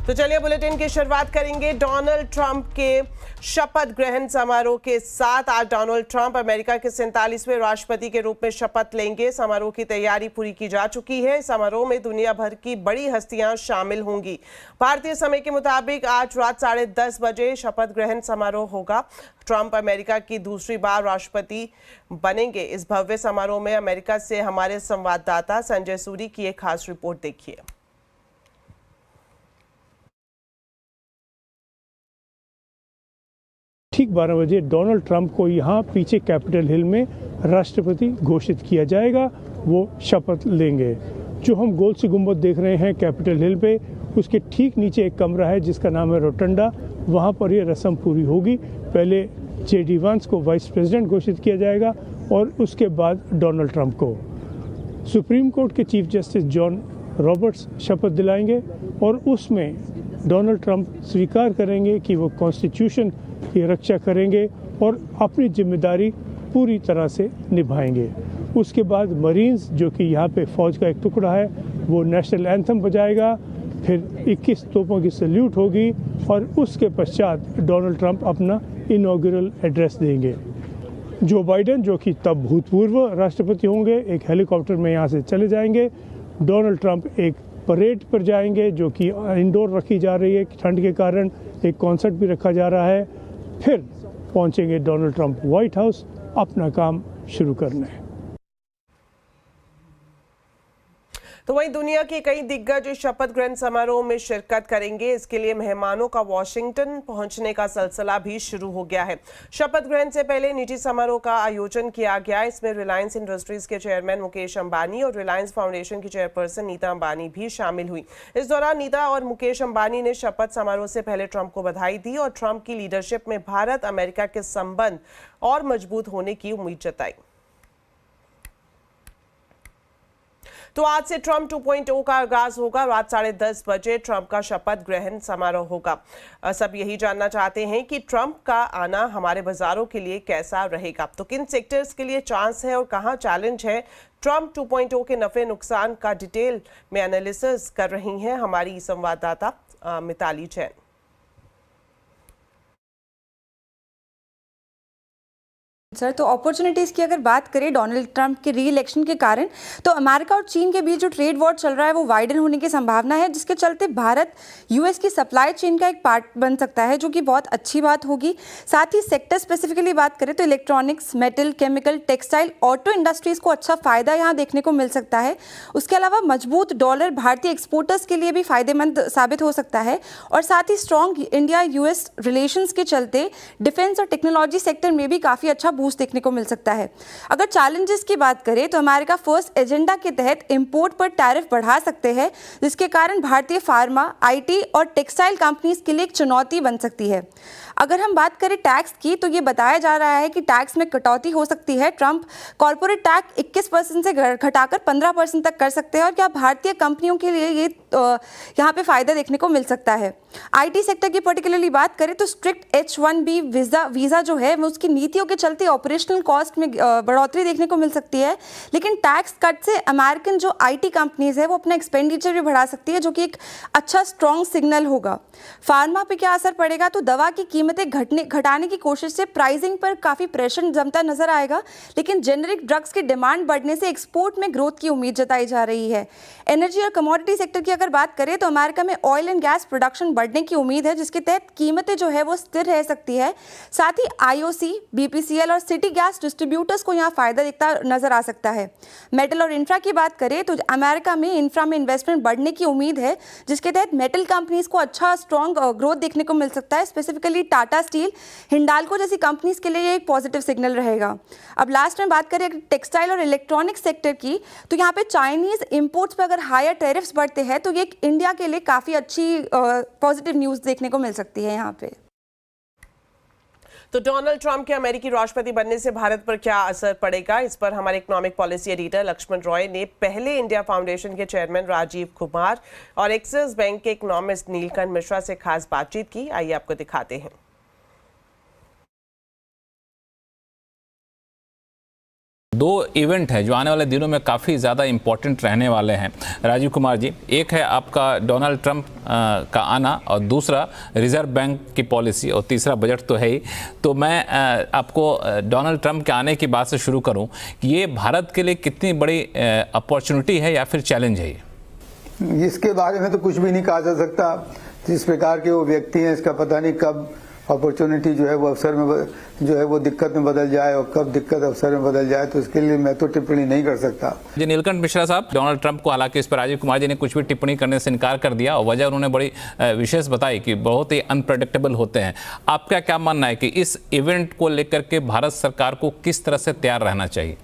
तो चलिए बुलेटिन की शुरुआत करेंगे डोनाल्ड ट्रंप के शपथ ग्रहण समारोह के साथ। आज डोनाल्ड ट्रंप अमेरिका के 47वें राष्ट्रपति के रूप में शपथ लेंगे। समारोह की तैयारी पूरी की जा चुकी है। समारोह में दुनिया भर की बड़ी हस्तियां शामिल होंगी। भारतीय समय के मुताबिक आज रात 10:30 बजे शपथ ग्रहण समारोह होगा। ट्रंप अमेरिका की दूसरी बार राष्ट्रपति बनेंगे। इस भव्य समारोह में अमेरिका से हमारे संवाददाता संजय सूरी की एक खास रिपोर्ट देखिए। ठीक 12 बजे डोनाल्ड ट्रंप को यहाँ पीछे कैपिटल हिल में राष्ट्रपति घोषित किया जाएगा। वो शपथ लेंगे। जो हम गोल सी गुंबद देख रहे हैं कैपिटल हिल पे, उसके ठीक नीचे एक कमरा है जिसका नाम है रोटंडा। वहाँ पर ये रस्म पूरी होगी। पहले JD वांस को वाइस प्रेसिडेंट घोषित किया जाएगा और उसके बाद डोनाल्ड ट्रंप को। सुप्रीम कोर्ट के चीफ जस्टिस जॉन रॉबर्ट्स शपथ दिलाएंगे और उसमें डोनाल्ड ट्रंप स्वीकार करेंगे कि वो कॉन्स्टिट्यूशन की रक्षा करेंगे और अपनी जिम्मेदारी पूरी तरह से निभाएंगे। उसके बाद मरीन्स, जो कि यहाँ पे फौज का एक टुकड़ा है, वो नेशनल एंथम बजाएगा। फिर 21 तोपों की सैल्यूट होगी और उसके पश्चात डोनाल्ड ट्रंप अपना इनॉग्रेल एड्रेस देंगे। जो बाइडेन, जो कि तब भूतपूर्व राष्ट्रपति होंगे, एक हेलीकॉप्टर में यहाँ से चले जाएंगे। डोनाल्ड ट्रंप एक परेड पर जाएंगे जो कि इंडोर रखी जा रही है ठंड के कारण। एक कॉन्सर्ट भी रखा जा रहा है। फिर पहुंचेंगे डोनाल्ड ट्रंप व्हाइट हाउस अपना काम शुरू करने। तो वहीं दुनिया के कई दिग्गज इस शपथ ग्रहण समारोह में शिरकत करेंगे। इसके लिए मेहमानों का वॉशिंगटन पहुंचने का सिलसिला भी शुरू हो गया है। शपथ ग्रहण से पहले निजी समारोह का आयोजन किया गया। इसमें रिलायंस इंडस्ट्रीज के चेयरमैन मुकेश अंबानी और रिलायंस फाउंडेशन की चेयरपर्सन नीता अंबानी भी शामिल हुई। इस दौरान नीता और मुकेश अंबानी ने शपथ समारोह से पहले ट्रंप को बधाई दी और ट्रंप की लीडरशिप में भारत अमेरिका के संबंध और मजबूत होने की उम्मीद जताई। तो आज से ट्रंप 2.0 का आगाज होगा। रात 10:30 बजे ट्रंप का शपथ ग्रहण समारोह होगा। सब यही जानना चाहते हैं कि ट्रंप का आना हमारे बाजारों के लिए कैसा रहेगा, तो किन सेक्टर्स के लिए चांस है और कहां चैलेंज है। ट्रंप 2.0 के नफे नुकसान का डिटेल में एनालिसिस कर रही हैं हमारी संवाददाता मिताली जैन। सर, तो अपॉर्चुनिटीज़ की अगर बात करें डोनाल्ड ट्रंप के री इलेक्शन के कारण, तो अमेरिका और चीन के बीच जो ट्रेड वॉर चल रहा है वो वाइडन होने की संभावना है, जिसके चलते भारत यूएस की सप्लाई चेन का एक पार्ट बन सकता है, जो कि बहुत अच्छी बात होगी। साथ ही सेक्टर स्पेसिफिकली बात करें तो electronics, metal, chemical, textile, auto industries को अच्छा फ़ायदा यहाँ देखने को मिल सकता है। उसके अलावा मजबूत डॉलर भारतीय एक्सपोर्टर्स के लिए भी फ़ायदेमंद साबित हो सकता है। और साथ ही स्ट्रॉन्ग इंडिया यूएस रिलेशंस के चलते डिफेंस और टेक्नोलॉजी सेक्टर में भी काफ़ी अच्छा बूस्ट देखने को मिल सकता है। अगर चैलेंजेस की बात करें तो अमेरिका फर्स्ट एजेंडा के तहत इंपोर्ट पर टैरिफ बढ़ा सकते हैं, जिसके कारण भारतीय फार्मा, IT और टेक्सटाइल कंपनीज के लिए एक चुनौती बन सकती है। अगर हम बात करें टैक्स की, तो ये बताया जा रहा है कि टैक्स में कटौती हो सकती है। ट्रंप कॉर्पोरेट टैक्स 21% से घटाकर 15% तक कर सकते हैं और क्या भारतीय कंपनियों के लिए ये यहाँ पे फायदा देखने को मिल सकता है। IT सेक्टर की पर्टिकुलरली बात करें तो स्ट्रिक्ट H-1B वीज़ा जो है वो उसकी नीतियों के चलते ऑपरेशनल कॉस्ट में बढ़ोतरी देखने को मिल सकती है। लेकिन टैक्स कट से अमेरिकन जो IT कंपनीज है वो अपना एक्सपेंडिचर भी बढ़ा सकती है, जो कि एक अच्छा स्ट्रॉन्ग सिग्नल होगा। फार्मा पे क्या असर पड़ेगा, तो दवा की कीमतें घटाने की कोशिश से प्राइसिंग पर काफ़ी प्रेशर जमता नजर आएगा, लेकिन जेनरिक ड्रग्स की डिमांड बढ़ने से एक्सपोर्ट में ग्रोथ की उम्मीद जताई जा रही है। एनर्जी और कमोडिटी सेक्टर की अगर बात करें तो अमेरिका में ऑयल एंड गैस प्रोडक्शन बढ़ने की उम्मीद है, जिसके तहत कीमतें जो है वो स्थिर रह सकती है। साथ ही IOC, BPCL और सिटी गैस डिस्ट्रीब्यूटर्स को यहाँ फायदा दिखता नजर आ सकता है। मेटल और इंफ्रा की बात करें तो अमेरिका में इंफ्रा में इन्वेस्टमेंट बढ़ने की उम्मीद है, जिसके तहत मेटल कंपनीज को अच्छा स्ट्रॉन्ग ग्रोथ देखने को मिल सकता है। स्पेसिफिकली टाटा स्टील, हिंडाल्को जैसी कंपनीज के लिए ये एक पॉजिटिव सिग्नल रहेगा। अब लास्ट में बात करें टेक्सटाइल और इलेक्ट्रॉनिक्स सेक्टर की, तो यहाँ पे चाइनीज इंपोर्ट्स पर अगर हायर टैरिफ्स बढ़ते हैं तो ये इंडिया के लिए काफ़ी अच्छी पॉजिटिव न्यूज़ देखने को मिल सकती है यहाँ पे। तो डोनाल्ड ट्रंप के अमेरिकी राष्ट्रपति बनने से भारत पर क्या असर पड़ेगा, इस पर हमारे economic policy editor Lakshman Roy ने पहले इंडिया फाउंडेशन के चेयरमैन राजीव कुमार और एक्सिस बैंक के इकोनॉमिस्ट नीलकंठ मिश्रा से खास बातचीत की। आइए आपको दिखाते हैं। दो इवेंट हैं जो आने वाले दिनों में काफ़ी ज़्यादा इम्पोर्टेंट रहने वाले हैं राजीव कुमार जी। एक है आपका डोनाल्ड ट्रंप का आना और दूसरा रिजर्व बैंक की पॉलिसी और तीसरा बजट तो है ही। तो मैं आपको डोनाल्ड ट्रंप के आने की बात से शुरू करूं कि ये भारत के लिए कितनी बड़ी अपॉर्चुनिटी है या फिर चैलेंज है? इसके बारे में तो कुछ भी नहीं कहा जा सकता। जिस प्रकार के वो व्यक्ति हैं, इसका पता नहीं कब अपॉर्चुनिटी जो है वो अवसर में जो है वो दिक्कत में बदल जाए और कब दिक्कत अवसर में बदल जाए, तो इसके लिए मैं तो टिप्पणी नहीं कर सकता। जी नीलकंठ मिश्रा साहब, डोनाल्ड ट्रंप को हालांकि इस पर राजीव कुमार जी ने कुछ भी टिप्पणी करने से इनकार कर दिया और वजह उन्होंने बड़ी विशेष बताई कि बहुत ही अनप्रेडिक्टेबल होते हैं। आपका क्या मानना है कि इस इवेंट को लेकर के भारत सरकार को किस तरह से तैयार रहना चाहिए?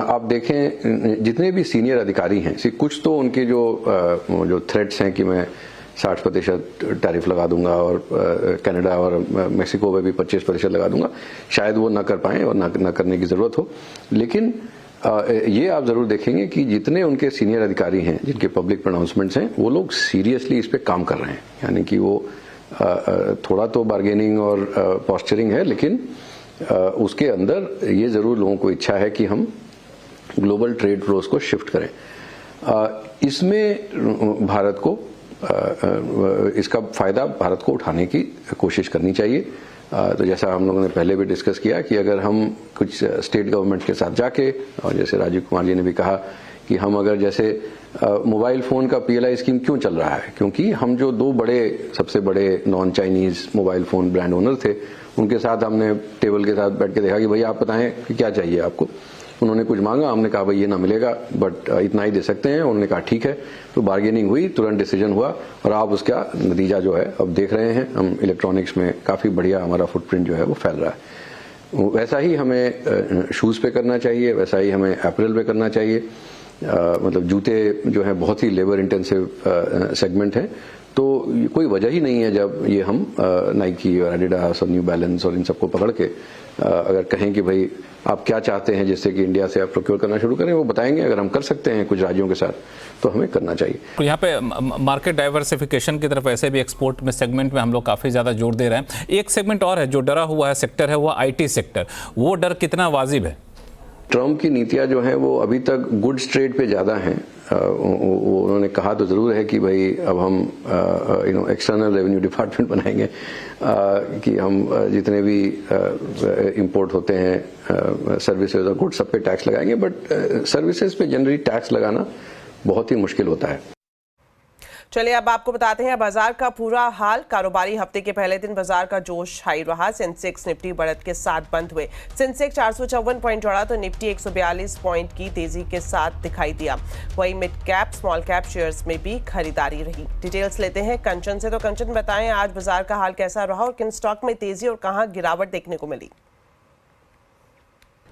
आप देखें जितने भी सीनियर अधिकारी हैं, कुछ तो उनके जो थ्रेट्स हैं कि मैं 60% टैरिफ लगा दूंगा और कनाडा और मेक्सिको में भी 25% लगा दूंगा, शायद वो ना कर पाएं और ना करने की ज़रूरत हो। लेकिन ये आप ज़रूर देखेंगे कि जितने उनके सीनियर अधिकारी हैं जिनके पब्लिक प्रोनाउंसमेंट्स हैं, वो लोग सीरियसली इस पे काम कर रहे हैं। यानी कि वो थोड़ा तो बार्गेनिंग और पॉस्चरिंग है, लेकिन उसके अंदर ये ज़रूर लोगों को इच्छा है कि हम ग्लोबल ट्रेड फ्लोस को शिफ्ट करें। इसमें भारत को इसका फायदा भारत को उठाने की कोशिश करनी चाहिए। तो जैसा हम लोगों ने पहले भी डिस्कस किया कि अगर हम कुछ स्टेट गवर्नमेंट के साथ जाके, और जैसे राजीव कुमार जी ने भी कहा कि हम अगर जैसे मोबाइल फ़ोन का PLI स्कीम क्यों चल रहा है, क्योंकि हम जो दो सबसे बड़े non Chinese mobile phone brand owner थे, उनके साथ हमने टेबल के साथ बैठ के देखा कि भाई आप बताएं कि क्या चाहिए आपको। उन्होंने कुछ मांगा, हमने कहा भाई ये ना मिलेगा, बट इतना ही दे सकते हैं। उन्होंने कहा ठीक है, तो बार्गेनिंग हुई, तुरंत डिसीजन हुआ और आप उसका नतीजा जो है अब देख रहे हैं। हम इलेक्ट्रॉनिक्स में काफ़ी बढ़िया हमारा फुटप्रिंट जो है वो फैल रहा है। वैसा ही हमें शूज़ पे करना चाहिए, वैसा ही हमें अपरेल पे करना चाहिए। मतलब जूते जो है बहुत ही लेबर इंटेंसिव सेगमेंट है, तो कोई वजह ही नहीं है जब ये हम नाइकी और एडिडास और न्यू बैलेंस और इन सबको पकड़ के अगर कहें कि भाई आप क्या चाहते हैं जिससे कि इंडिया से आप प्रोक्योर करना शुरू करें, वो बताएंगे। अगर हम कर सकते हैं कुछ राज्यों के साथ, तो हमें करना चाहिए। तो यहाँ पे मार्केट डाइवर्सिफिकेशन की तरफ ऐसे भी एक्सपोर्ट में सेगमेंट में हम लोग काफ़ी ज़्यादा जोर दे रहे हैं। एक सेगमेंट और है जो डरा हुआ है सेक्टर है, वो IT सेक्टर। वो डर कितना वाजिब है? ट्रंप की नीतियां जो हैं वो अभी तक गुड्स ट्रेड पे ज़्यादा हैं। उन्होंने कहा तो ज़रूर है कि भाई अब हम एक्सटर्नल रेवेन्यू डिपार्टमेंट बनाएंगे, कि हम जितने भी इंपोर्ट होते हैं सर्विसेज और गुड्स सब पे टैक्स लगाएंगे, बट सर्विसेज पे जनरली टैक्स लगाना बहुत ही मुश्किल होता है। चलिए अब आपको बताते हैं बाजार का पूरा हाल। कारोबारी हफ्ते के पहले दिन बाजार का जोश हाई रहा। सेंसेक्स निफ्टी बढ़त के साथ बंद हुए। सेंसेक्स 454 पॉइंट चढ़ा तो निफ्टी 142 पॉइंट की तेजी के साथ दिखाई दिया। वहीं mid cap small cap shares में भी खरीदारी रही। डिटेल्स लेते हैं कंचन से। तो कंचन बताएं आज बाजार का हाल कैसा रहा और किन स्टॉक में तेजी और कहां गिरावट देखने को मिली?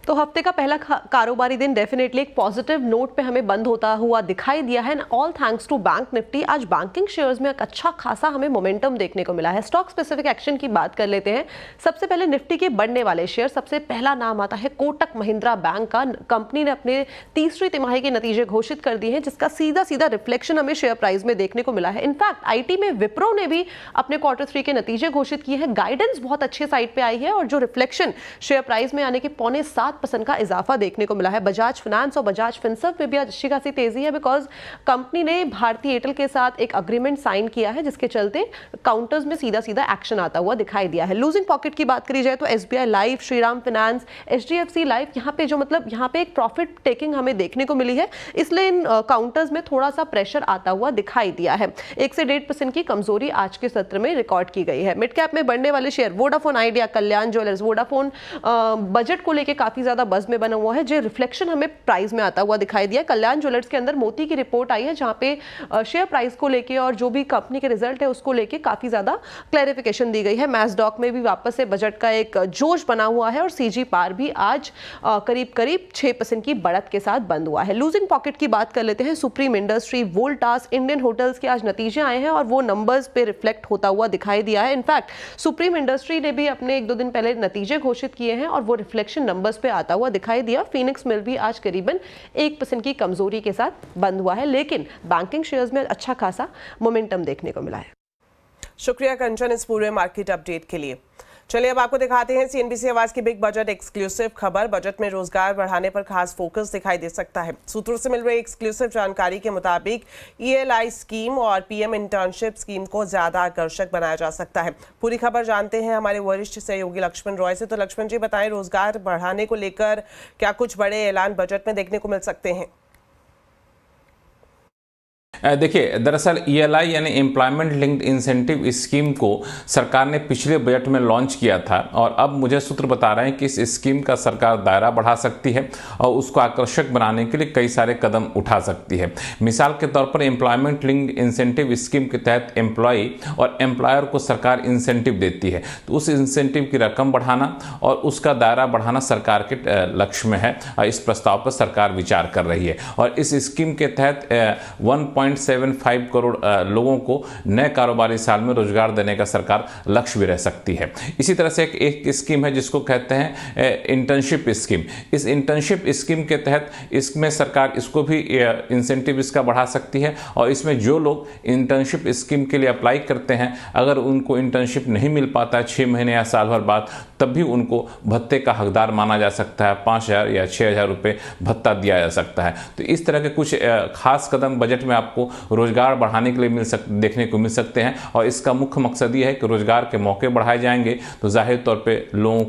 तो हफ्ते का पहला कारोबारी दिन डेफिनेटली एक पॉजिटिव नोट पे हमें बंद होता हुआ दिखाई दिया है। All thanks to bank Nifty. आज बैंकिंग शेयर्स में एक अच्छा खासा हमें मोमेंटम देखने को मिला है। स्टॉक स्पेसिफिक एक्शन की बात कर लेते हैं। सबसे पहले निफ्टी के बढ़ने वाले शेयर, सबसे पहला नाम आता है कोटक महिंद्रा बैंक का। कंपनी ने अपने तीसरी तिमाही के नतीजे घोषित कर दिए हैं, जिसका सीधा सीधा रिफ्लेक्शन हमें शेयर प्राइस में देखने को मिला है। इनफैक्ट IT में विप्रो ने भी अपने Q3 के नतीजे घोषित किए हैं। गाइडेंस बहुत अच्छे साइड पे आई है और जो रिफ्लेक्शन शेयर प्राइस में आने के 0.7% का इजाफा देखने को मिला है। बजाज फाइनेंस और बजाज फिनसर्व में भी अच्छी खासी तेजी है, बिकॉज कंपनी ने भारतीय एयरटेल के साथ एक अग्रीमेंट साइन किया है, जिसके चलते काउंटर्स में सीधा सीधा एक्शन आता हुआ दिखाई दिया है। लूजिंग पॉकेट की बात करी जाए तो SBI life, Shriram finance, HDFC life, यहाँ पे जो मतलब यहाँ पे एक प्रॉफिट टेकिंग हमें देखने को मिली है, इसलिए इन काउंटर्स में थोड़ा सा प्रेशर आता हुआ दिखाई दिया है। 1 से 1.5% की कमजोरी आज के सत्र में रिकॉर्ड की गई है। मिड कैप में बढ़ने वाले शेयर वोडाफोन आइडिया, कल्याण ज्वेलर्स। वोडाफोन बजट को लेकर काफी ज्यादा बज में बना हुआ है, जो रिफ्लेक्शन हमें प्राइस में आता हुआ दिखाई दिया। कल्याण ज्वेलर्स के अंदर मोती की रिपोर्ट आई है, जहां पे शेयर प्राइस को लेके और जो भी कंपनी के रिजल्ट है उसको लेके काफी ज्यादा क्लैरिफिकेशन दी गई है। मैसडॉक में भी वापस से बजट का एक जोश बना हुआ है और CG पार भी आज करीब करीब 6% की बढ़त के साथ बंद हुआ है। लूजिंग पॉकेट की बात कर लेते हैं। Supreme industry, Voltas, Indian hotels के आज नतीजे आए हैं और वो नंबर्स पे रिफ्लेक्ट होता हुआ दिखाई दिया है। इनफैक्ट सुप्रीम इंडस्ट्री ने भी अपने 1-2 दिन पहले नतीजे घोषित किए हैं और वो रिफ्लेक्शन नंबर्स पे आता हुआ दिखाई दिया। फीनिक्स मिल भी आज करीबन 1% की कमजोरी के साथ बंद हुआ है, लेकिन बैंकिंग शेयर्स में अच्छा खासा मोमेंटम देखने को मिला है। शुक्रिया कंचन इस पूरे मार्केट अपडेट के लिए। चलिए अब आपको दिखाते हैं सीएनबीसी आवाज की बिग बजट एक्सक्लूसिव खबर। बजट में रोजगार बढ़ाने पर खास फोकस दिखाई दे सकता है। सूत्रों से मिल रही एक्सक्लूसिव जानकारी के मुताबिक ईएलआई स्कीम और पीएम इंटर्नशिप स्कीम को ज्यादा आकर्षक बनाया जा सकता है। पूरी खबर जानते हैं हमारे वरिष्ठ सहयोगी लक्ष्मण रॉय से। तो लक्ष्मण जी बताएं, रोजगार बढ़ाने को लेकर क्या कुछ बड़े ऐलान बजट में देखने को मिल सकते हैं? देखिए, दरअसल ईएलआई यानी एम्प्लॉयमेंट लिंक्ड इंसेंटिव स्कीम को सरकार ने पिछले बजट में लॉन्च किया था और अब मुझे सूत्र बता रहे हैं कि इस स्कीम का सरकार दायरा बढ़ा सकती है और उसको आकर्षक बनाने के लिए कई सारे कदम उठा सकती है। मिसाल के तौर पर एम्प्लॉयमेंट लिंक्ड इंसेंटिव स्कीम के तहत एम्प्लॉय और एम्प्लॉयर को सरकार इंसेंटिव देती है, तो उस इंसेंटिव की रकम बढ़ाना और उसका दायरा बढ़ाना सरकार के लक्ष्य में है और इस प्रस्ताव पर सरकार विचार कर रही है। और इस स्कीम के तहत 1.75 करोड़ लोगों को नए कारोबारी साल में रोजगार देने का सरकार लक्ष्य भी रह सकती है। इसी तरह से एक स्कीम है जिसको कहते हैं इंटर्नशिप स्कीम। इस इंटर्नशिप स्कीम के तहत इसमें सरकार इसको भी इंसेंटिव इसका बढ़ा सकती है और इसमें जो लोग इंटर्नशिप स्कीम के लिए अप्लाई करते हैं, अगर उनको इंटर्नशिप नहीं मिल पाता है 6 महीने या साल भर बाद, तब भी उनको भत्ते का हकदार माना जा सकता है। 5,000 या 6,000 रुपये भत्ता दिया जा सकता है। तो इस तरह के कुछ खास कदम बजट में आपको रोजगार बढ़ाने के लिए देखने को मिल सकते हैं और इसका मुख्य मकसद ये है कि रोजगार के मौके बढ़ाए जाएंगे तो जाहिर तौर पे लोगों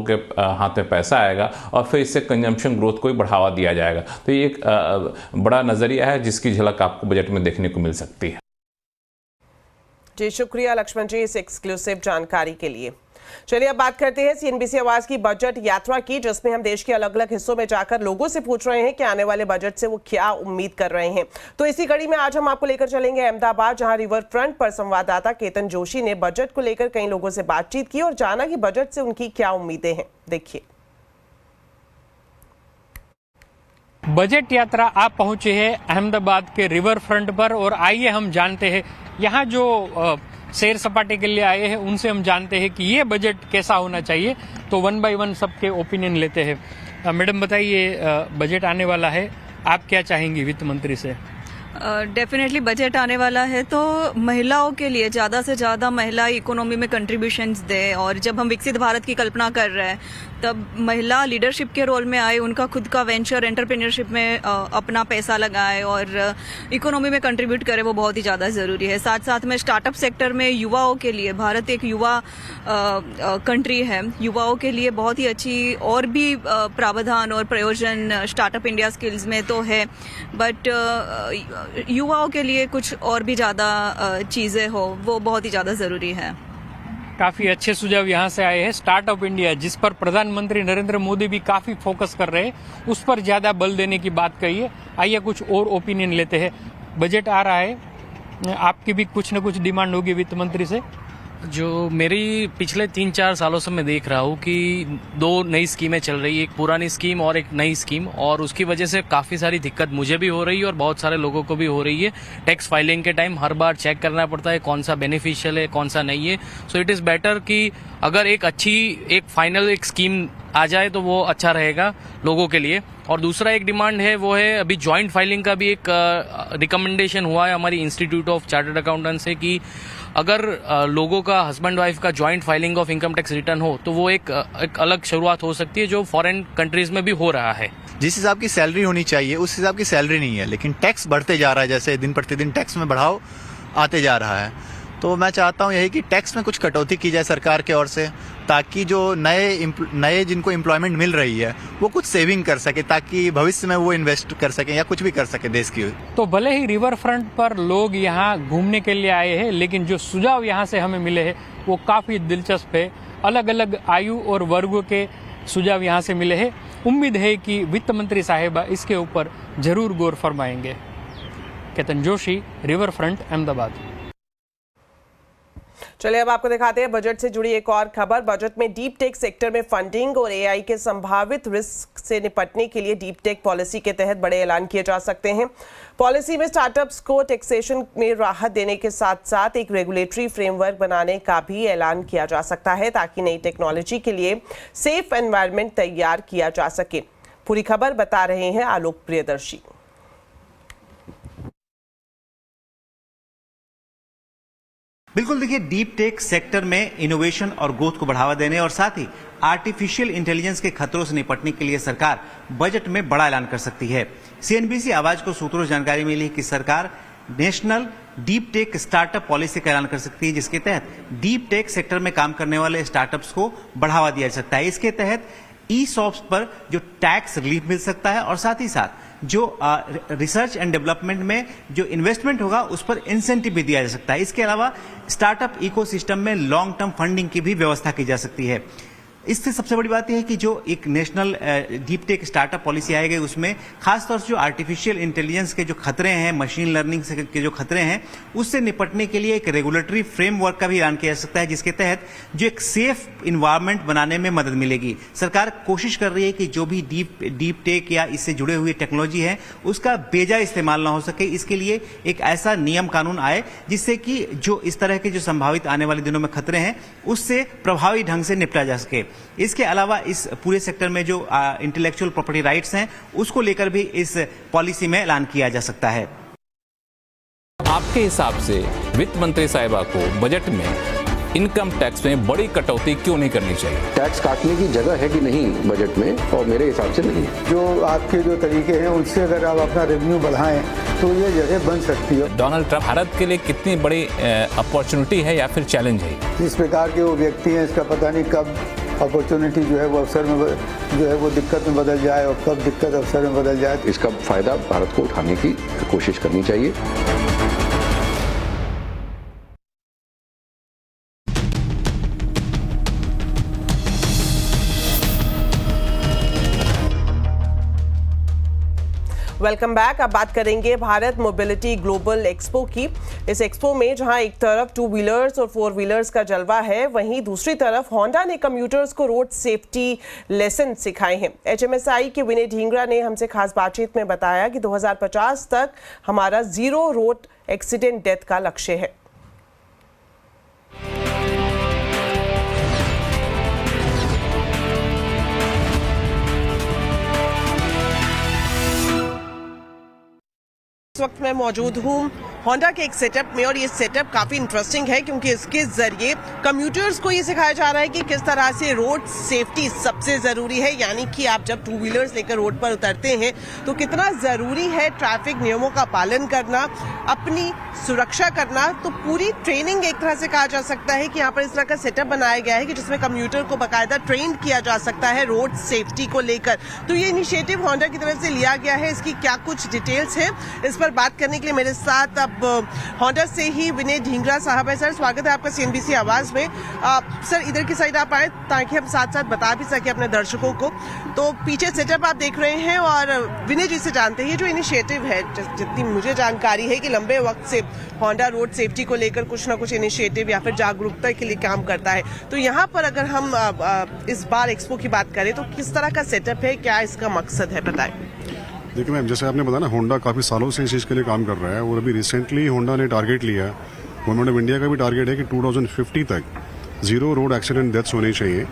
के हाथ में पैसा आएगा और फिर इससे कंजम्पशन ग्रोथ को भी बढ़ावा दिया जाएगा। तो ये एक बड़ा नजरिया है जिसकी झलक आपको बजट में देखने को मिल सकती है। जी शुक्रिया लक्ष्मण जी इस एक्सक्लूसिव जानकारी के लिए। चलिए अब बात करते हैं सीएनबीसी आवाज की बजट यात्रा की, जिसमें हम देश के अलग अलग हिस्सों में जाकर लोगों से पूछ रहे हैं कि आने वाले बजट से वो क्या उम्मीद कर रहे हैं। तो इसी कड़ी में आज हम आपको लेकर चलेंगे अहमदाबाद, जहां रिवर फ्रंट पर संवाददाता केतन जोशी ने बजट को लेकर कई लोगों से बातचीत की और जाना कि बजट से उनकी क्या उम्मीदें हैं। देखिए। बजट यात्रा आप पहुंचे हैं अहमदाबाद के रिवर फ्रंट पर और आइए हम जानते हैं यहाँ जो सैर सपाटे के लिए आए हैं उनसे हम जानते हैं कि ये बजट कैसा होना चाहिए। तो 1 बाय 1 सबके ओपिनियन लेते हैं। मैडम बताइए, बजट आने वाला है, आप क्या चाहेंगी वित्त मंत्री से? डेफिनेटली बजट आने वाला है तो महिलाओं के लिए ज़्यादा से ज़्यादा महिला इकोनॉमी में कंट्रीब्यूशंस दे, और जब हम विकसित भारत की कल्पना कर रहे हैं तब महिला लीडरशिप के रोल में आए, उनका खुद का वेंचर एंटरप्रेन्योरशिप में अपना पैसा लगाए और इकोनॉमी में कंट्रीब्यूट करे, वो बहुत ही ज़्यादा ज़रूरी है। साथ साथ में स्टार्टअप सेक्टर में युवाओं के लिए, भारत एक युवा कंट्री है, युवाओं के लिए बहुत ही अच्छी और भी प्रावधान और प्रयोजन स्टार्टअप इंडिया स्किल्स में तो है, बट युवाओं के लिए कुछ और भी ज़्यादा चीज़ें हो वो बहुत ही ज़्यादा ज़रूरी है। काफ़ी अच्छे सुझाव यहाँ से आए हैं। स्टार्टअप इंडिया, जिस पर प्रधानमंत्री नरेंद्र मोदी भी काफ़ी फोकस कर रहे हैं, उस पर ज़्यादा बल देने की बात कही है। आइए कुछ और ओपिनियन लेते हैं। बजट आ रहा है, आपकी भी कुछ न कुछ डिमांड होगी वित्त मंत्री से? जो मेरी पिछले 3-4 सालों से मैं देख रहा हूँ कि 2 नई स्कीमें चल रही है, एक पुरानी स्कीम और एक नई स्कीम, और उसकी वजह से काफ़ी सारी दिक्कत मुझे भी हो रही है और बहुत सारे लोगों को भी हो रही है। टैक्स फाइलिंग के टाइम हर बार चेक करना पड़ता है कौन सा बेनिफिशियल है कौन सा नहीं है। सो इट इज़ बेटर कि अगर एक फाइनल एक स्कीम आ जाए तो वो अच्छा रहेगा लोगों के लिए। और दूसरा एक डिमांड है, वो है अभी जॉइंट फाइलिंग का भी एक रिकमेंडेशन हुआ है हमारी इंस्टीट्यूट ऑफ चार्टर्ड अकाउंटेंट से कि अगर लोगों का हस्बैंड वाइफ का joint filing of income tax return हो तो वो एक अलग शुरुआत हो सकती है, जो फॉरेन कंट्रीज में भी हो रहा है। जिस हिसाब की सैलरी होनी चाहिए उस हिसाब की सैलरी नहीं है, लेकिन टैक्स बढ़ते जा रहा है, जैसे दिन प्रतिदिन टैक्स में बढ़ाव आते जा रहा है। तो मैं चाहता हूँ यही कि टैक्स में कुछ कटौती की जाए सरकार की ओर से, ताकि जो नए जिनको एम्प्लॉयमेंट मिल रही है वो कुछ सेविंग कर सके, ताकि भविष्य में वो इन्वेस्ट कर सके या कुछ भी कर सके देश की। तो भले ही रिवर फ्रंट पर लोग यहाँ घूमने के लिए आए हैं, लेकिन जो सुझाव यहाँ से हमें मिले हैं वो काफ़ी दिलचस्प है। अलग अलग आयु और वर्गों के सुझाव यहाँ से मिले हैं। उम्मीद है कि वित्त मंत्री साहिबा इसके ऊपर जरूर गौर फरमाएंगे। Ketan Joshi, riverfront, Ahmedabad. चलिए अब आपको दिखाते हैं बजट से जुड़ी एक और खबर। बजट में डीप टेक सेक्टर में फंडिंग और एआई के संभावित रिस्क से निपटने के लिए डीप टेक पॉलिसी के तहत बड़े ऐलान किए जा सकते हैं। पॉलिसी में स्टार्टअप्स को टैक्सेशन में राहत देने के साथ साथ एक रेगुलेटरी फ्रेमवर्क बनाने का भी ऐलान किया जा सकता है, ताकि नई टेक्नोलॉजी के लिए सेफ एनवायरनमेंट तैयार किया जा सके। पूरी खबर बता रहे हैं आलोक प्रियदर्शी। बिल्कुल, देखिए डीप टेक सेक्टर में इनोवेशन और ग्रोथ को बढ़ावा देने और साथ ही आर्टिफिशियल इंटेलिजेंस के खतरों से निपटने के लिए सरकार बजट में बड़ा ऐलान कर सकती है। सीएनबीसी आवाज को सूत्रों से जानकारी मिली कि सरकार national deep tech startup policy का ऐलान कर सकती है, जिसके तहत डीप टेक सेक्टर में काम करने वाले स्टार्टअप्स को बढ़ावा दिया जा सकता है। इसके तहत ई सॉप्स पर जो टैक्स रिलीफ मिल सकता है और साथ ही साथ जो रिसर्च एंड डेवलपमेंट में जो इन्वेस्टमेंट होगा उस पर इंसेंटिव भी दिया जा सकता है। इसके अलावा स्टार्टअप इकोसिस्टम में लॉन्ग टर्म फंडिंग की भी व्यवस्था की जा सकती है। इससे सबसे बड़ी बात यह है कि जो एक national deep tech startup policy आई गई उसमें खासतौर से जो आर्टिफिशियल इंटेलिजेंस के जो खतरे हैं, मशीन लर्निंग के जो खतरे हैं, उससे निपटने के लिए एक रेगुलेटरी फ्रेमवर्क का भी ऐलान किया जा सकता है, जिसके तहत जो एक सेफ इन्वायरमेंट बनाने में मदद मिलेगी। सरकार कोशिश कर रही है कि जो भी डीप टेक या इससे जुड़े हुए टेक्नोलॉजी है उसका बेजा इस्तेमाल ना हो सके। इसके लिए एक ऐसा नियम कानून आए जिससे कि जो इस तरह के जो संभावित आने वाले दिनों में खतरे हैं उससे प्रभावी ढंग से निपटा जा सके। इसके अलावा इस पूरे सेक्टर में जो इंटेलेक्चुअल प्रॉपर्टी राइट्स हैं उसको लेकर भी इस पॉलिसी में ऐलान किया जा सकता है। आपके हिसाब से वित्त मंत्री साहिबा को बजट में इनकम टैक्स में बड़ी कटौती क्यों नहीं करनी चाहिए? टैक्स काटने की जगह है कि नहीं बजट में, और मेरे हिसाब से नहीं। जो आपके जो तरीके हैं उनसे अगर आप अपना रेवेन्यू बढ़ाएं तो ये जगह बन सकती है। डोनाल्ड ट्रंप भारत के लिए कितनी बड़ी अपॉर्चुनिटी है या फिर चैलेंज है? जिस प्रकार के वो व्यक्ति हैं इसका पता नहीं कब अपॉर्चुनिटी जो है वो अवसर में जो है वो दिक्कत में बदल जाए और कब दिक्कत अवसर में बदल जाए। इसका फायदा भारत को उठाने की कोशिश करनी चाहिए। Welcome back. अब बात करेंगे भारत मोबिलिटी ग्लोबल एक्सपो की। इस एक्सपो में जहां एक तरफ 2 व्हीलर्स और 4 व्हीलर्स का जलवा है, वहीं दूसरी तरफ होंडा ने कम्यूटर्स को रोड सेफ्टी लेसन सिखाए हैं। HMSI के विनय ढींगरा ने हमसे खास बातचीत में बताया कि 2050 तक हमारा 0 रोड एक्सीडेंट डेथ का लक्ष्य है। इस वक्त मैं मौजूद हूँ होंडा के एक सेटअप में और ये सेटअप काफी इंटरेस्टिंग है क्योंकि इसके जरिए कम्यूटर्स को ये सिखाया जा रहा है कि किस तरह से रोड सेफ्टी सबसे जरूरी है। यानी कि आप जब 2 व्हीलर्स लेकर रोड पर उतरते हैं तो कितना जरूरी है ट्रैफिक नियमों का पालन करना, अपनी सुरक्षा करना। तो पूरी ट्रेनिंग एक तरह से कहा जा सकता है कि यहाँ पर इस तरह का सेटअप बनाया गया है कि जिसमें कम्यूटर को बाकायदा ट्रेन किया जा सकता है रोड सेफ्टी को लेकर। तो ये इनिशिएटिव होंडा की तरफ से लिया गया है। इसकी क्या कुछ डिटेल्स है, इस पर बात करने के लिए मेरे साथ अब होंडा से ही विनय ढींगरा साहब है। सर, स्वागत है आपका CNBC आवाज में। सर, इधर की साइड आप आए ताकि हम साथ साथ बता भी सके अपने दर्शकों को। तो पीछे सेटअप आप देख रहे हैं और विनय जी से जानते हैं जो इनिशिएटिव है, जितनी मुझे जानकारी है कि लंबे वक्त से होंडा रोड सेफ्टी को लेकर कुछ ना कुछ इनिशिएटिव या फिर जागरूकता के लिए काम करता है। तो यहाँ पर अगर हम इस बार एक्सपो की बात करें तो किस तरह का सेटअप है, क्या इसका मकसद है, बताएं। देखिए मैम, जैसे आपने बताया ना, होंडा काफ़ी सालों से इस चीज़ के लिए काम कर रहा है और अभी रिसेंटली होंडा ने टारगेट लिया, गवर्नमेंट ऑफ इंडिया का भी टारगेट है कि 2050 तक 0 रोड एक्सीडेंट डेथ्स होने चाहिए।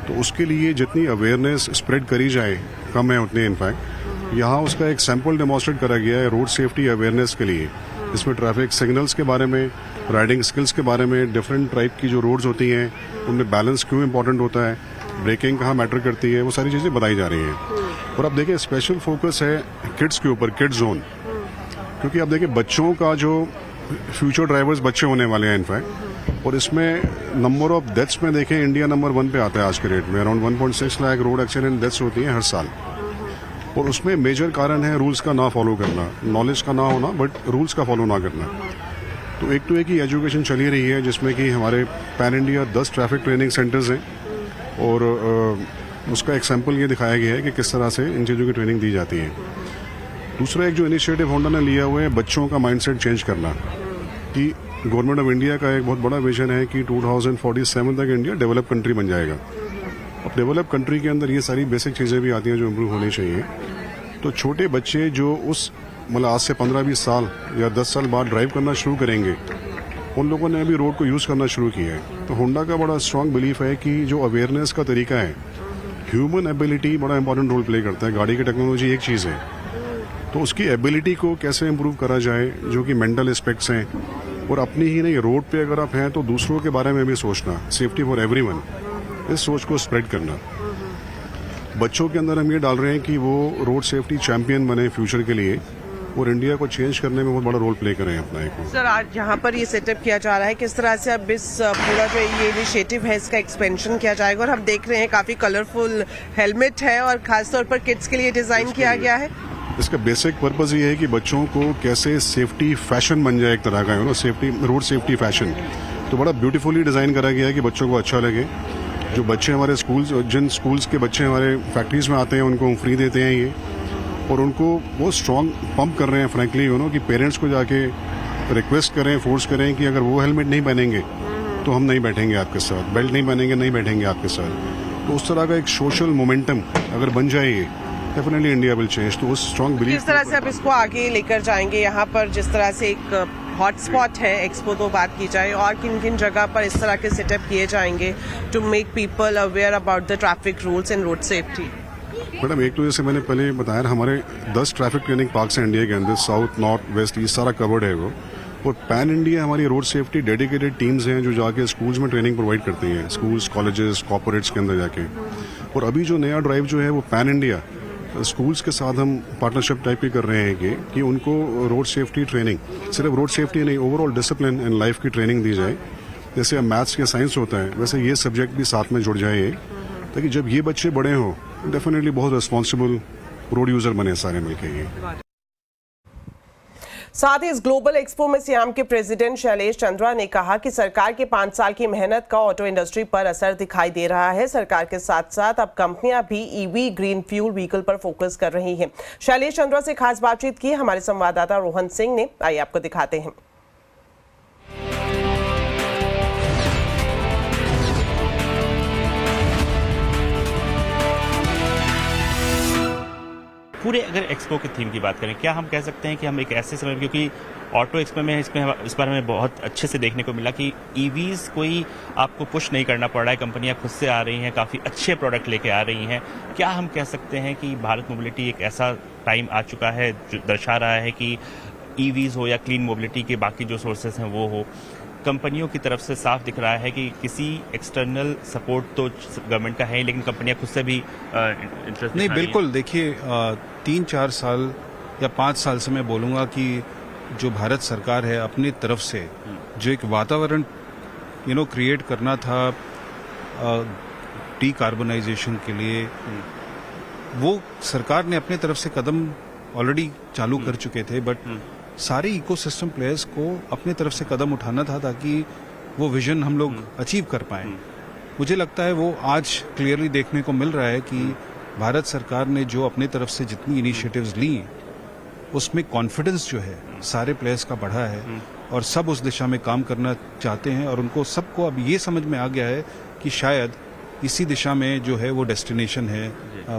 तो उसके लिए जितनी अवेयरनेस स्प्रेड करी जाए कम है उतने। इनफैक्ट यहाँ उसका एक सैंपल डेमोन्स्ट्रेट करा गया है रोड सेफ्टी अवेयरनेस के लिए। इसमें ट्रैफिक सिग्नल्स के बारे में, राइडिंग स्किल्स के बारे में, डिफरेंट टाइप की जो रोड्स होती हैं उनमें बैलेंस क्यों इंपॉर्टेंट होता है, ब्रेकिंग कहाँ मैटर करती है, वो सारी चीज़ें बताई जा रही हैं। और अब देखिए स्पेशल फोकस है किड्स के ऊपर, किड्स जोन, क्योंकि अब देखिए बच्चों का जो फ्यूचर ड्राइवर्स बच्चे होने वाले हैं इनफैक्ट। और इसमें नंबर ऑफ डेथ्स में देखें इंडिया नंबर 1 पे आता है आज के रेट में। Around 1.6 lakh road accident deaths होती हैं हर साल। और उसमें मेजर कारण है रूल्स का ना फॉलो करना, नॉलेज का ना होना बट रूल्स का फॉलो ना करना। तो एक ही एजुकेशन चली रही है जिसमें कि हमारे pan India 10 traffic training centres हैं और उसका एक सैंपल ये दिखाया गया है कि किस तरह से इन चीज़ों की ट्रेनिंग दी जाती है। दूसरा एक जो इनिशिएटिव होंडा ने लिया हुआ है बच्चों का माइंडसेट चेंज करना, कि गवर्नमेंट ऑफ इंडिया का एक बहुत बड़ा विजन है कि 2047 तक इंडिया डेवलप कंट्री बन जाएगा। अब डेवलप कंट्री के अंदर ये सारी बेसिक चीज़ें भी आती हैं जो इम्प्रूव होनी चाहिए। तो छोटे बच्चे जो उस मतलब आज से 15-20 साल या 10 साल बाद ड्राइव करना शुरू करेंगे, उन लोगों ने अभी रोड को यूज़ करना शुरू किया है। तो होंडा का बड़ा स्ट्रांग बिलीफ है कि जो अवेयरनेस का तरीका है, ह्यूमन एबिलिटी बड़ा इंपॉर्टेंट रोल प्ले करता है। गाड़ी की टेक्नोलॉजी एक चीज़ है, तो उसकी एबिलिटी को कैसे इम्प्रूव करा जाए, जो कि मेंटल एस्पेक्ट्स हैं, और अपनी ही नहीं, रोड पे अगर आप हैं तो दूसरों के बारे में भी सोचना, सेफ्टी फॉर एवरीवन, इस सोच को स्प्रेड करना। बच्चों के अंदर हम ये डाल रहे हैं कि वो रोड सेफ्टी चैंपियन बने फ्यूचर के लिए और इंडिया को चेंज करने में बहुत बड़ा रोल प्ले करें अपना एक। सर, आज यहाँ पर ये सेटअप किया जा रहा है, किस तरह से अब इस पूरा जो ये इनिशिएटिव है इसका एक्सपेंशन किया जाएगा? और हम देख रहे हैं काफी कलरफुल हेलमेट है और खासतौर पर किड्स के लिए डिजाइन किया गया है। इसका बेसिक पर्पस ये है कि बच्चों को कैसे सेफ्टी फैशन बन जाए, एक तरह का है ना, सेफ्टी रोड सेफ्टी फैशन। तो बड़ा ब्यूटीफुली डिजाइन करा गया है कि बच्चों को अच्छा लगे। जो बच्चे हमारे स्कूल्स, जिन स्कूल्स के बच्चे हमारे फैक्ट्रीज में आते हैं उनको हम फ्री देते हैं ये, और उनको बहुत स्ट्रॉन्ग पंप कर रहे हैं फ्रैंकली कि पेरेंट्स को जाके रिक्वेस्ट करें, फोर्स करें कि अगर वो हेलमेट नहीं पहनेंगे तो हम नहीं बैठेंगे आपके साथ, बेल्ट नहीं पहनेंगे नहीं बैठेंगे आपके साथ। तो उस तरह का एक सोशल मोमेंटम अगर बन जाए ये, डेफिनेटली इंडिया विल चेंज। तो उस स्ट्रॉन्ग बिलीव किस तरह से अब इसको आगे लेकर जाएंगे? यहाँ पर जिस तरह से एक हॉटस्पॉट है एक्सपो, तो बात की जाए और किन किन जगह पर इस तरह के सेटअप किए जाएंगे to make people aware about the traffic rules and road safety? Madam, एक तो जैसे मैंने पहले बताया, हमारे 10 ट्रैफिक ट्रेनिंग पार्क्स हैं इंडिया के अंदर, साउथ, नॉर्थ, वेस्ट, ईस्ट सारा कवर्ड है वो। और पैन इंडिया हमारी रोड सेफ्टी डेडिकेटेड टीम्स हैं जो जाके स्कूल्स में ट्रेनिंग प्रोवाइड करती हैं, स्कूल्स, कॉलेजेस, कॉर्पोरेट्स के अंदर जाके। और अभी जो नया ड्राइव जो है वो पैन इंडिया स्कूल्स के साथ हम पार्टनरशिप टाइप की कर रहे हैं कि उनको रोड सेफ्टी ट्रेनिंग, सिर्फ रोड सेफ्टी नहीं, ओवरऑल डिसिप्लिन एंड लाइफ की ट्रेनिंग दी जाए। जैसे मैथ्स या साइंस होता है वैसे ये सब्जेक्ट भी साथ में जुड़ जाए, ताकि जब ये बच्चे बड़े हों डेफिनेटली बहुत रिस्पॉन्सिबल रोड यूजर बने सारे मिलके ये। साथ ही इस ग्लोबल एक्सपो में सियाम के प्रेसिडेंट शैलेश चंद्रा ने कहा कि सरकार के 5 साल की मेहनत का ऑटो इंडस्ट्री पर असर दिखाई दे रहा है। सरकार के साथ साथ अब कंपनियां भी ईवी ग्रीन फ्यूल व्हीकल पर फोकस कर रही हैं। शैलेश चंद्रा से खास बातचीत की हमारे संवाददाता रोहन सिंह ने, आइए आपको दिखाते हैं। पूरे अगर एक्सपो के थीम की बात करें, क्या हम कह सकते हैं कि हम एक ऐसे समय, क्योंकि ऑटो एक्सपो में इस बार हमें बहुत अच्छे से देखने को मिला कि ईवीज कोई आपको पुश नहीं करना पड़ रहा है, कंपनियां खुद से आ रही हैं, काफ़ी अच्छे प्रोडक्ट लेके आ रही हैं। क्या हम कह सकते हैं कि भारत मोबिलिटी एक ऐसा टाइम आ चुका है जो दर्शा रहा है कि ईवीज हो या क्लीन मोबिलिटी के बाकी जो सोर्सेज हैं वो हो, कंपनियों की तरफ से साफ दिख रहा है कि किसी एक्सटर्नल सपोर्ट तो गवर्नमेंट का है, लेकिन कंपनियां खुद से भी इंटरेस्ट नहीं, बिल्कुल। देखिए 3-4 साल या 5 साल से मैं बोलूँगा कि जो भारत सरकार है अपनी तरफ से जो एक वातावरण क्रिएट करना था डीकार्बनाइजेशन के लिए, वो सरकार ने अपने तरफ से कदम ऑलरेडी चालू कर चुके थे। बट सारे इकोसिस्टम प्लेयर्स को अपने तरफ से कदम उठाना था ताकि वो विजन हम लोग अचीव कर पाएं। मुझे लगता है वो आज क्लियरली देखने को मिल रहा है कि भारत सरकार ने जो अपने तरफ से जितनी इनिशिएटिव्स ली उसमें कॉन्फिडेंस जो है सारे प्लेयर्स का बढ़ा है और सब उस दिशा में काम करना चाहते हैं। और उनको सबको अब ये समझ में आ गया है कि शायद इसी दिशा में जो है वो डेस्टिनेशन है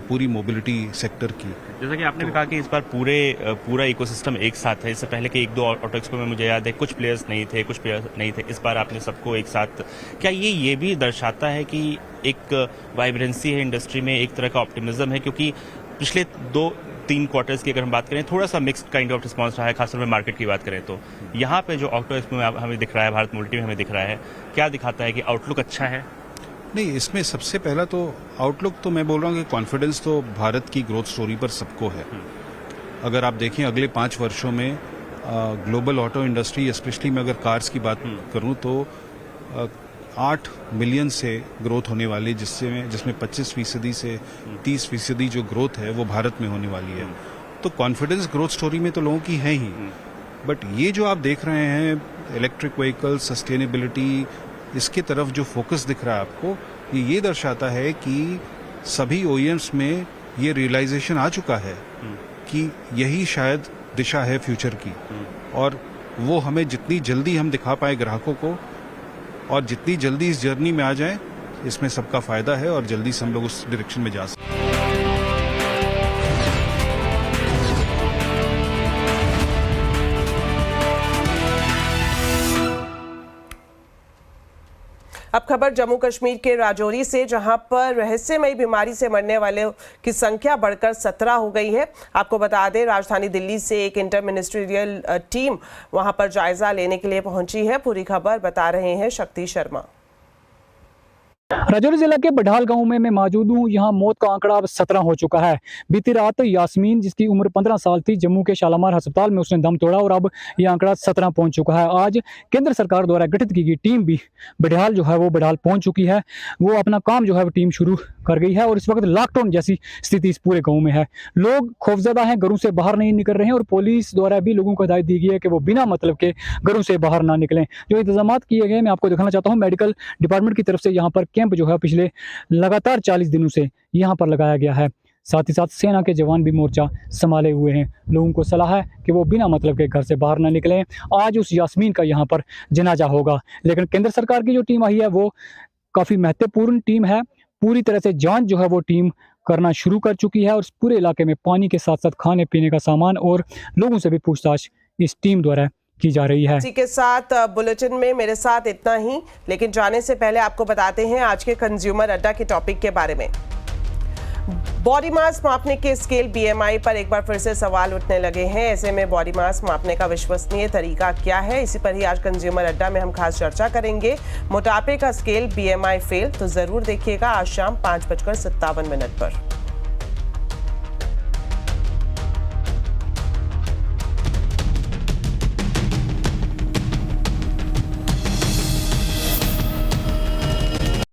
पूरी मोबिलिटी सेक्टर की। जैसा कि आपने भी कहा कि इस बार पूरा इकोसिस्टम एक साथ है। इससे पहले के 1-2 ऑटो एक्सपो में मुझे याद है कुछ प्लेयर्स नहीं थे, कुछ प्लेयर्स नहीं थे। इस बार आपने सबको एक साथ, क्या ये भी दर्शाता है कि एक वाइब्रेंसी है इंडस्ट्री में, एक तरह का ऑप्टिमिज्म है? क्योंकि पिछले 2-3 क्वार्टर्स की अगर हम बात करें थोड़ा सा मिक्स्ड काइंड ऑफ रिस्पॉन्स रहा है, खासतौर पर मार्केट की बात करें तो। यहाँ पे जो ऑटो एक्सपो में हमें दिख रहा है, भारत मोबिलिटी में हमें दिख रहा है, क्या दिखाता है कि आउटलुक अच्छा है? नहीं, इसमें सबसे पहला तो आउटलुक तो मैं बोल रहा हूँ कि कॉन्फिडेंस तो भारत की ग्रोथ स्टोरी पर सबको है। अगर आप देखें अगले 5 वर्षों में ग्लोबल ऑटो इंडस्ट्री, स्पेशली मैं अगर कार्स की बात करूँ तो 8 मिलियन से ग्रोथ होने वाली, जिसमें 25% से 30% जो ग्रोथ है वो भारत में होने वाली है। तो कॉन्फिडेंस ग्रोथ स्टोरी में तो लोगों की है ही। बट ये जो आप देख रहे हैं इलेक्ट्रिक व्हीकल, सस्टेनेबिलिटी, इसके तरफ जो फोकस दिख रहा है आपको, ये दर्शाता है कि सभी ओईएम्स में ये रियलाइजेशन आ चुका है कि यही शायद दिशा है फ्यूचर की। और वो हमें जितनी जल्दी हम दिखा पाए ग्राहकों को और जितनी जल्दी इस जर्नी में आ जाएं, इसमें सबका फायदा है और जल्दी से हम लोग उस डायरेक्शन में जा सकते हैं। अब खबर जम्मू कश्मीर के राजौरी से, जहां पर रहस्यमयी बीमारी से मरने वालों की संख्या बढ़कर 17 हो गई है। आपको बता दें, राजधानी दिल्ली से एक इंटर मिनिस्ट्रियल टीम वहां पर जायजा लेने के लिए पहुंची है। पूरी खबर बता रहे हैं शक्ति शर्मा। राजौरी जिला के बढ़ाल गांव में मैं मौजूद हूं। यहां मौत का आंकड़ा अब 17 हो चुका है। बीती रात यास्मीन, जिसकी उम्र 15 साल थी, जम्मू के शालामार अस्पताल में उसने दम तोड़ा और अब यह आंकड़ा 17 पहुंच चुका है। आज केंद्र सरकार द्वारा गठित की गई टीम भी बढ़ाल वो बढ़ाल पहुंच चुकी है। वो अपना काम वो टीम शुरू कर गई है और इस वक्त लॉकडाउन जैसी स्थिति इस पूरे गाँव में है। लोग खौफजदा हैं, घरों से बाहर नहीं निकल रहे हैं और पुलिस द्वारा भी लोगों को हिदायत दी गई है कि वो बिना मतलब के घरों से बाहर ना निकलें। जो इंतजाम किए गए मैं आपको दिखाना चाहता हूँ। मेडिकल डिपार्टमेंट की तरफ से यहाँ पर कैंप पिछले लगातार 40 दिनों से यहाँ पर लगाया गया है। साथ ही साथ सेना के जवान भी मोर्चा संभाले हुए हैं। लोगों को सलाह है कि वो बिना मतलब के घर से बाहर ना निकलें। आज उस यास्मीन का यहाँ पर जनाजा होगा, लेकिन केंद्र सरकार की जो टीम आई है वो काफ़ी महत्वपूर्ण टीम है। पूरी तरह से जांच वो टीम करना शुरू कर चुकी है और इस पूरे इलाके में पानी के साथ साथ खाने पीने का सामान और लोगों से भी पूछताछ इस टीम द्वारा की जा रही है। इसी के साथ बुलेटिन में मेरे साथ इतना ही, लेकिन जाने से पहले आपको बताते हैं आज के कंज्यूमर अड्डा के टॉपिक के बारे में। बॉडी मास मापने के स्केल BMI पर एक बार फिर से सवाल उठने लगे हैं। ऐसे में बॉडी मास मापने का विश्वसनीय तरीका क्या है, इसी पर ही आज कंज्यूमर अड्डा में हम खास चर्चा करेंगे। मोटापे का स्केल BMI फेल, तो जरूर देखिएगा आज शाम 5:57 पर।